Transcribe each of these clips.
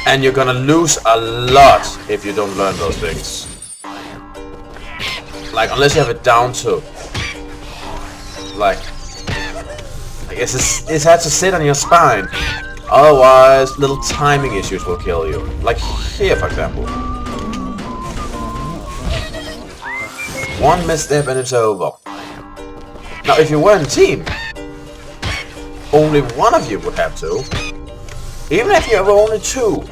And you're gonna lose a lot if you don't learn those things. Like, unless you have it down to... Like I guess it's had to sit on your spine. Otherwise, little timing issues will kill you. Like here, for example. One misstep and it's over. Now, if you were in a team, only one of you would have to. Even if you have only two,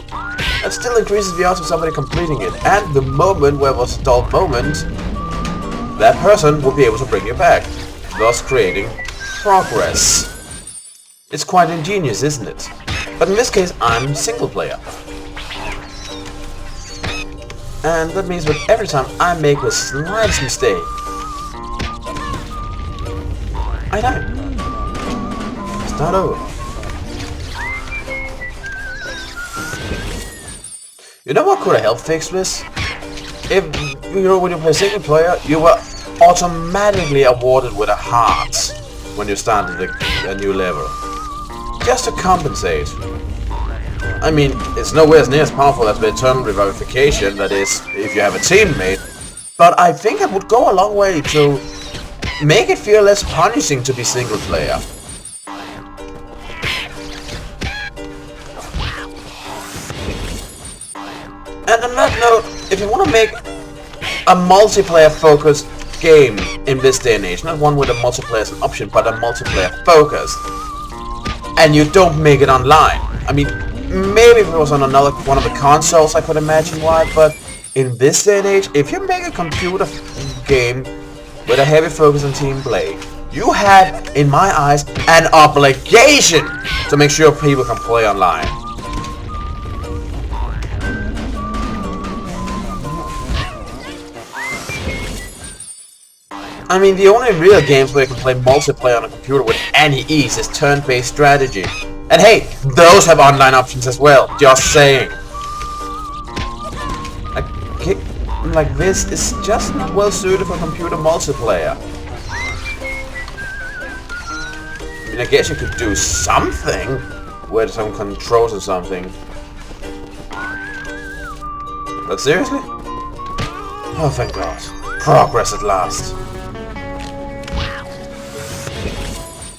that still increases the odds of somebody completing it. And the moment where it was a dull moment, that person will be able to bring you back, thus creating progress. It's quite ingenious, isn't it? But in this case, I'm single player. And that means that every time I make the slightest mistake, I die. Start over. You know what could have helped fix this? If, you know, when you play single player, you were automatically awarded with a heart when you started a new level. Just to compensate. I mean, it's nowhere near as powerful as the eternal revivification, that is, if you have a teammate. But I think it would go a long way to make it feel less punishing to be single player. And on that note, if you want to make a multiplayer focused game in this day and age, not one with a multiplayer as an option, but a multiplayer focused, and you don't make it online. I mean, maybe if it was on another one of the consoles, I could imagine why, but in this day and age, if you make a computer game with a heavy focus on team play, you have, in my eyes, an obligation to make sure people can play online. I mean, the only real games where you can play multiplayer on a computer with any ease is turn-based strategy. And hey, those have online options as well, just saying. A game like this is just not well suited for computer multiplayer. I mean, I guess you could do something with some controls or something. But seriously? Oh, thank God. Progress at last.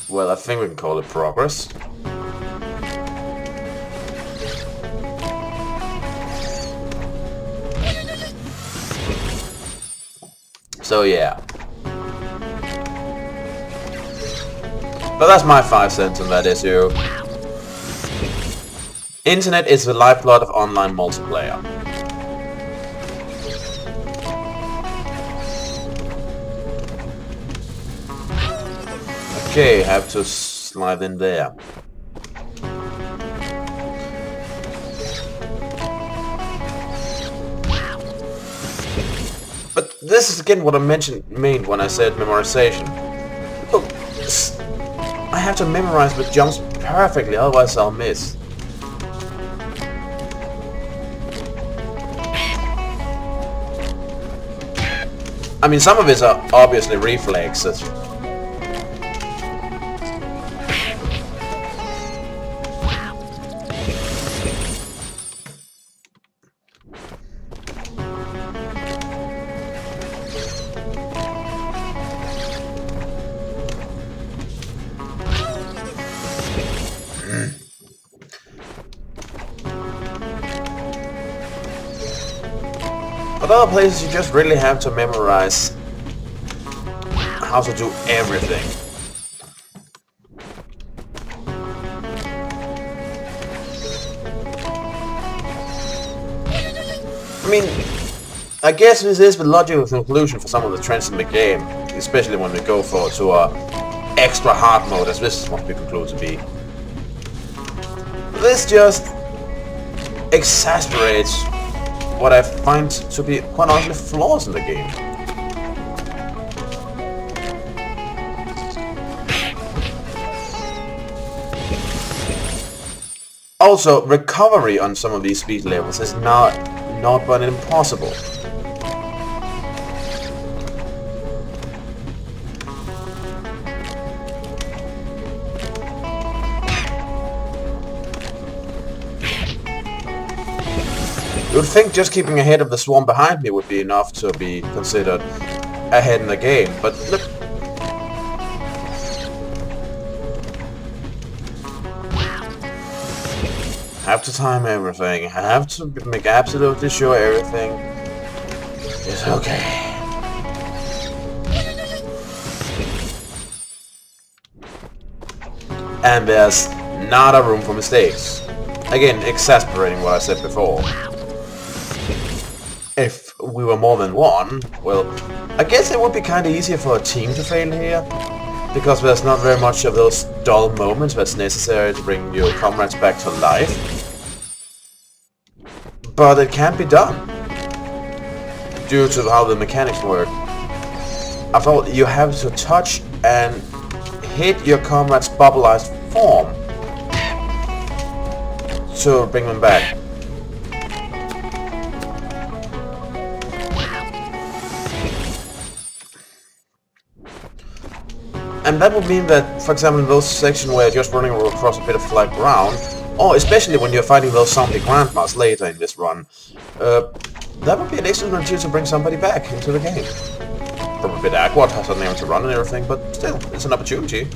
Well, I think we can call it progress. So yeah. But that's my 5 cents on that issue. Internet is the lifeblood of online multiplayer. Okay, have to slide in there. But this is again what I meant when I said memorization. Look, I have to memorize the jumps perfectly, otherwise I'll miss. I mean, some of it are obviously reflexes. But other places you just really have to memorize how to do everything. I mean, I guess this is the logical conclusion for some of the trends in the game, especially when we go to a extra hard mode, as this is what we conclude to be. This just exasperates what I find to be quite honestly flaws in the game. Also, recovery on some of these speed levels is not but impossible. would think just keeping ahead of the swarm behind me would be enough to be considered ahead in the game, but look. Have to time everything. Have to make absolutely sure everything is okay. And there's not a room for mistakes. Again, exasperating what I said before. If we were more than one, well, I guess it would be kind of easier for a team to fail here, because there's not very much of those dull moments that's necessary to bring your comrades back to life. But it can't be done, due to how the mechanics work. After all, you have to touch and hit your comrade's bubbleized form to bring them back. And that would mean that, for example, in those sections where you're just running across a bit of flat ground, or especially when you're fighting those zombie grandmas later in this run, that would be an excellent opportunity to bring somebody back into the game. Probably a bit awkward, has something to run and everything, but still, it's an opportunity.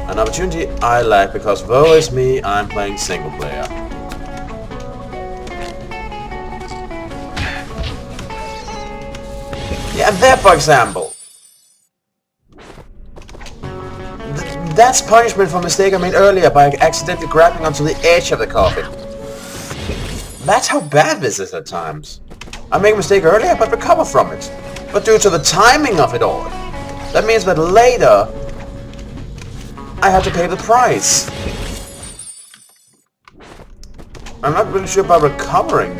An opportunity I like because, though it's me, I'm playing single player. Yeah, and there, for example. That's punishment for a mistake I made earlier by accidentally grabbing onto the edge of the coffin. That's how bad this is at times. I make a mistake earlier but recover from it. But due to the timing of it all, that means that later I have to pay the price. I'm not really sure about recovering.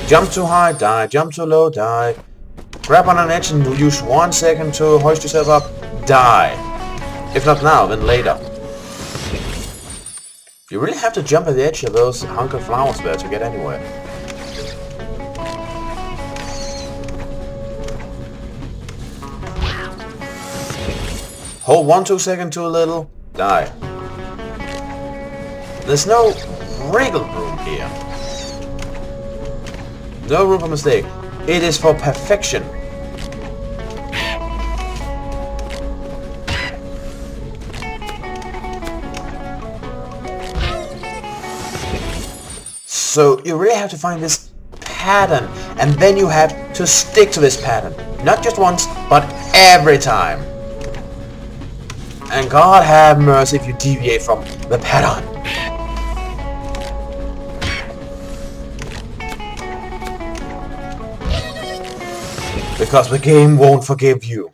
Jump too high, die. Jump too low, die. Grab on an edge and use 1 second to hoist yourself up, die. If not now, then later. You really have to jump at the edge of those hunk of flowers there to get anywhere. Hold 1-2 seconds too little, die. There's no wriggle room here. No room for mistake. It is for perfection. So you really have to find this pattern, and then you have to stick to this pattern. Not just once, but every time. And God have mercy if you deviate from the pattern. Because the game won't forgive you.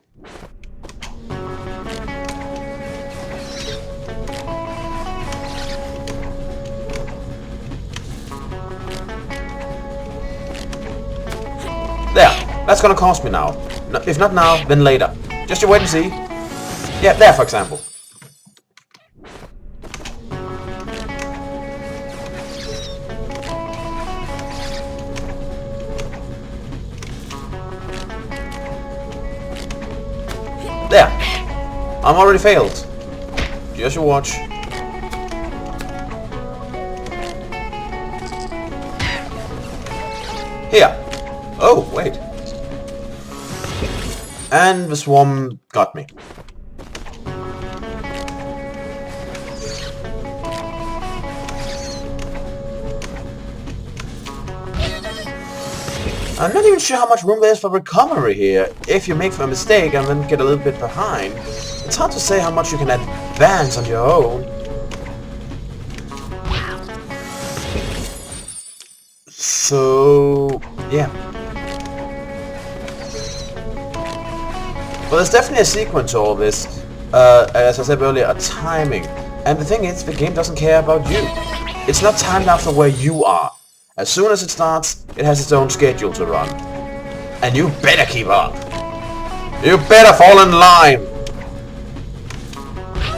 There, that's gonna cost me now. No, if not now, then later. Just you wait and see. Yeah, there for example. There! I'm already failed. Just you watch. Here! Oh, wait. And the swarm got me. I'm not even sure how much room there is for recovery here. If you make a mistake and then get a little bit behind, it's hard to say how much you can advance on your own. So, yeah. Well, there's definitely a sequence to all this. As I said earlier, a timing. And the thing is, the game doesn't care about you. It's not timed after where you are. As soon as it starts, it has its own schedule to run. And you better keep up. You better fall in line.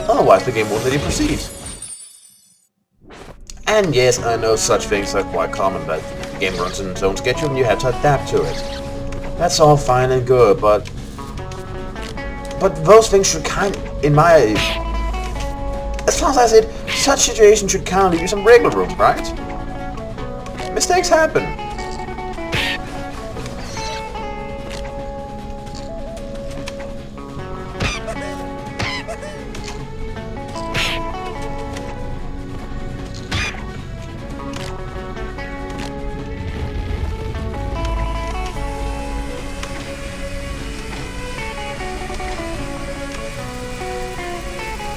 Otherwise the game won't let you proceed. And yes, I know such things are quite common, but The game runs in its own schedule and you have to adapt to it. That's all fine and good, but those things should in my... As far as I said, such situations should kind of leave you some wiggle room, right? Mistakes happen.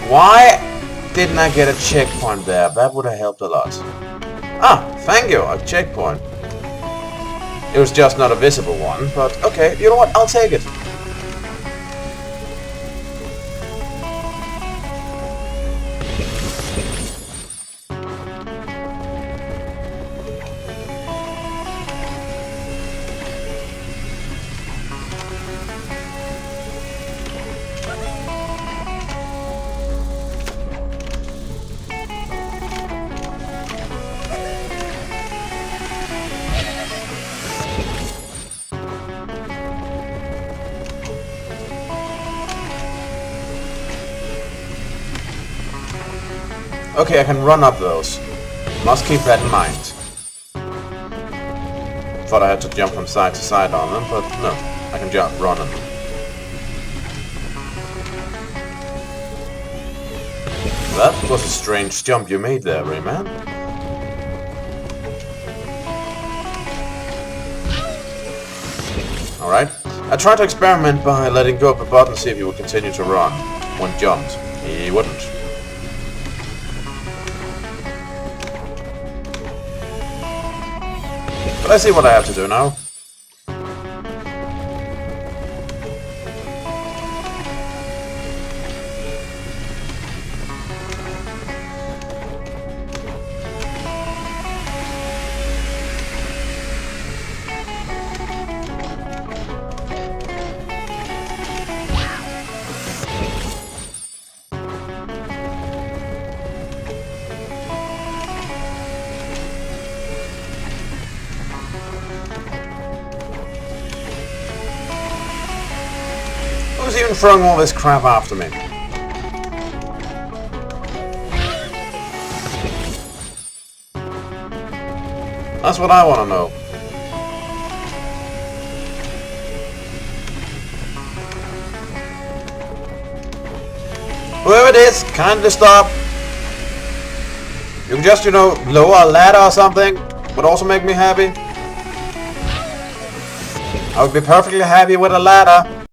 Why didn't I get a checkpoint there? That would have helped a lot. Ah, thank you, a checkpoint. It was just not a visible one, but okay, you know what, I'll take it. Okay, I can run up those. Must keep that in mind. Thought I had to jump from side to side on them, but no. I can jump, run on them. That was a strange jump you made there, Rayman. Alright. I tried to experiment by letting go of the button, see if he would continue to run when jumped. He wouldn't. Let's see what I have to do now. Who's even throwing all this crap after me? That's what I want to know. Whoever it is, kindly stop. You can just, lower a ladder or something. Would also make me happy. I would be perfectly happy with a ladder.